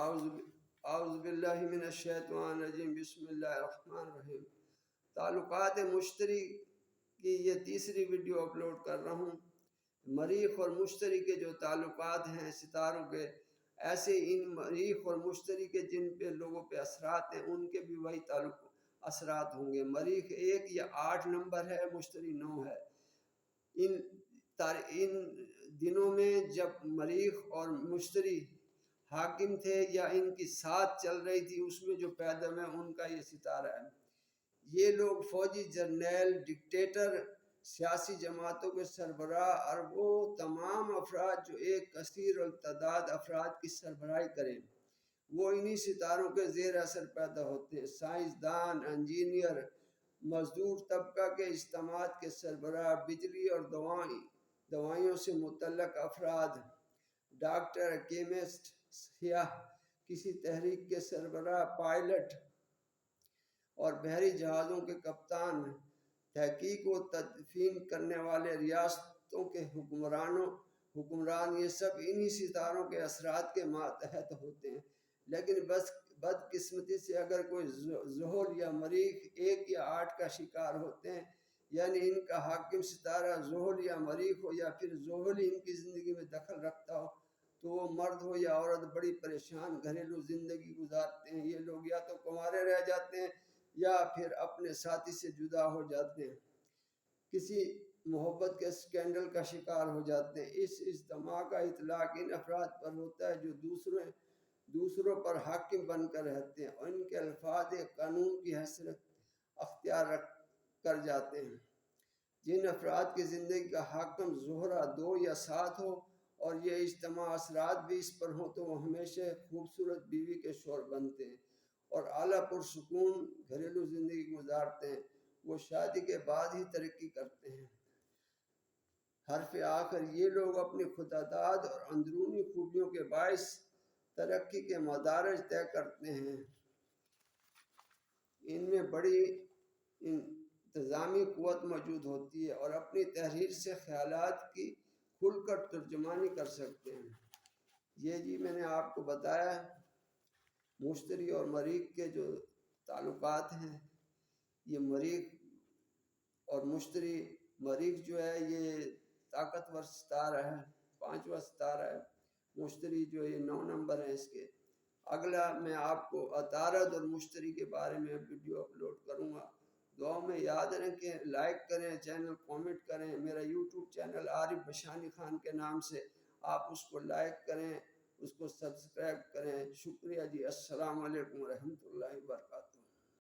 اعوذ باللہ من الشیطان الرجیم، بسم اللہ الرحمن الرحیم۔ تعلقات مشتری کی یہ تیسری ویڈیو اپلوڈ کر رہا ہوں۔ مریخ اور مشتری کے جو تعلقات ہیں ستاروں کے، ایسے ان مریخ اور مشتری کے جن پہ لوگوں پہ اثرات ہیں ان کے بھی وہی اثرات ہوں گے۔ مریخ 1 یا 8 نمبر ہے، مشتری 9 ہے۔ ان دنوں میں جب مریخ اور مشتری حاکم تھے یا ان کی ساتھ چل رہی تھی، اس میں جو پیدا میں ان کا یہ ستارہ ہے۔ یہ لوگ فوجی جرنیل، ڈکٹیٹر، سیاسی جماعتوں کے سربراہ اور وہ تمام افراد جو ایک کثیر التعداد افراد کی سربراہی کریں، وہ انہی ستاروں کے زیر اثر پیدا ہوتے ہیں۔ سائنسدان، انجینئر، مزدور طبقہ کے اجتماعات کے سربراہ، بجلی اور دوائیوں سے متعلق افراد، ڈاکٹر، کیمسٹ، سیاح، کسی تحریک کے سربراہ، پائلٹ اور بحری جہازوں کے کپتان، تحقیق و تدفین کرنے والے، ریاستوں کے حکمران، یہ سب انہی ستاروں کے اثرات کے ماتحت ہوتے ہیں۔ لیکن بدقسمتی سے اگر کوئی زحل یا مریخ 1 یا 8 کا شکار ہوتے ہیں، یعنی ان کا حاکم ستارہ زحل یا مریخ ہو یا پھر زحل ان کی زندگی میں دخل رکھتا ہو، تو وہ مرد ہو یا عورت بڑی پریشان گھریلو زندگی گزارتے ہیں۔ یہ لوگ یا تو کنوارے رہ جاتے ہیں یا پھر اپنے ساتھی سے جدا ہو جاتے ہیں، کسی محبت کے سکینڈل کا شکار ہو جاتے ہیں۔ اس اجتماع کا اطلاق ان افراد پر ہوتا ہے جو دوسروں پر حاکم بن کر رہتے ہیں اور ان کے الفاظ ایک قانون کی حیثیت اختیار کر جاتے ہیں۔ جن افراد کی زندگی کا حاکم زہرہ 2 یا 7 ہو اور یہ اجتماع اثرات بھی اس پر ہوں، تو وہ ہمیشہ خوبصورت بیوی کے شوہر بنتے ہیں اور اعلیٰ پرسکون گھریلو زندگی گزارتے ہیں۔ وہ شادی کے بعد ہی ترقی کرتے ہیں۔ حرف آخر، یہ لوگ اپنی خودداد اور اندرونی خوبیوں کے باعث ترقی کے مدارج طے کرتے ہیں۔ ان میں بڑی انتظامی قوت موجود ہوتی ہے اور اپنی تحریر سے خیالات کی کھل کر ترجمانی کر سکتے ہیں۔ یہ جی میں نے آپ کو بتایا مشتری اور مریخ کے جو تعلقات ہیں۔ یہ مریخ اور مشتری، مریخ جو ہے یہ طاقتور ستارہ ہے، 5واں ستارہ ہے۔ مشتری جو یہ 9 نمبر ہے اس کے۔ اگلا میں آپ کو عطارد اور مشتری کے بارے میں ویڈیو اپلوڈ کروں گا۔ دعاؤں میں یاد رکھیں، لائک کریں، چینل کومنٹ کریں۔ میرا یوٹیوب چینل عارف بشانی خان کے نام سے، آپ اس کو لائک کریں، اس کو سبسکرائب کریں۔ شکریہ جی، السلام علیکم ورحمۃ اللہ وبرکاتہ۔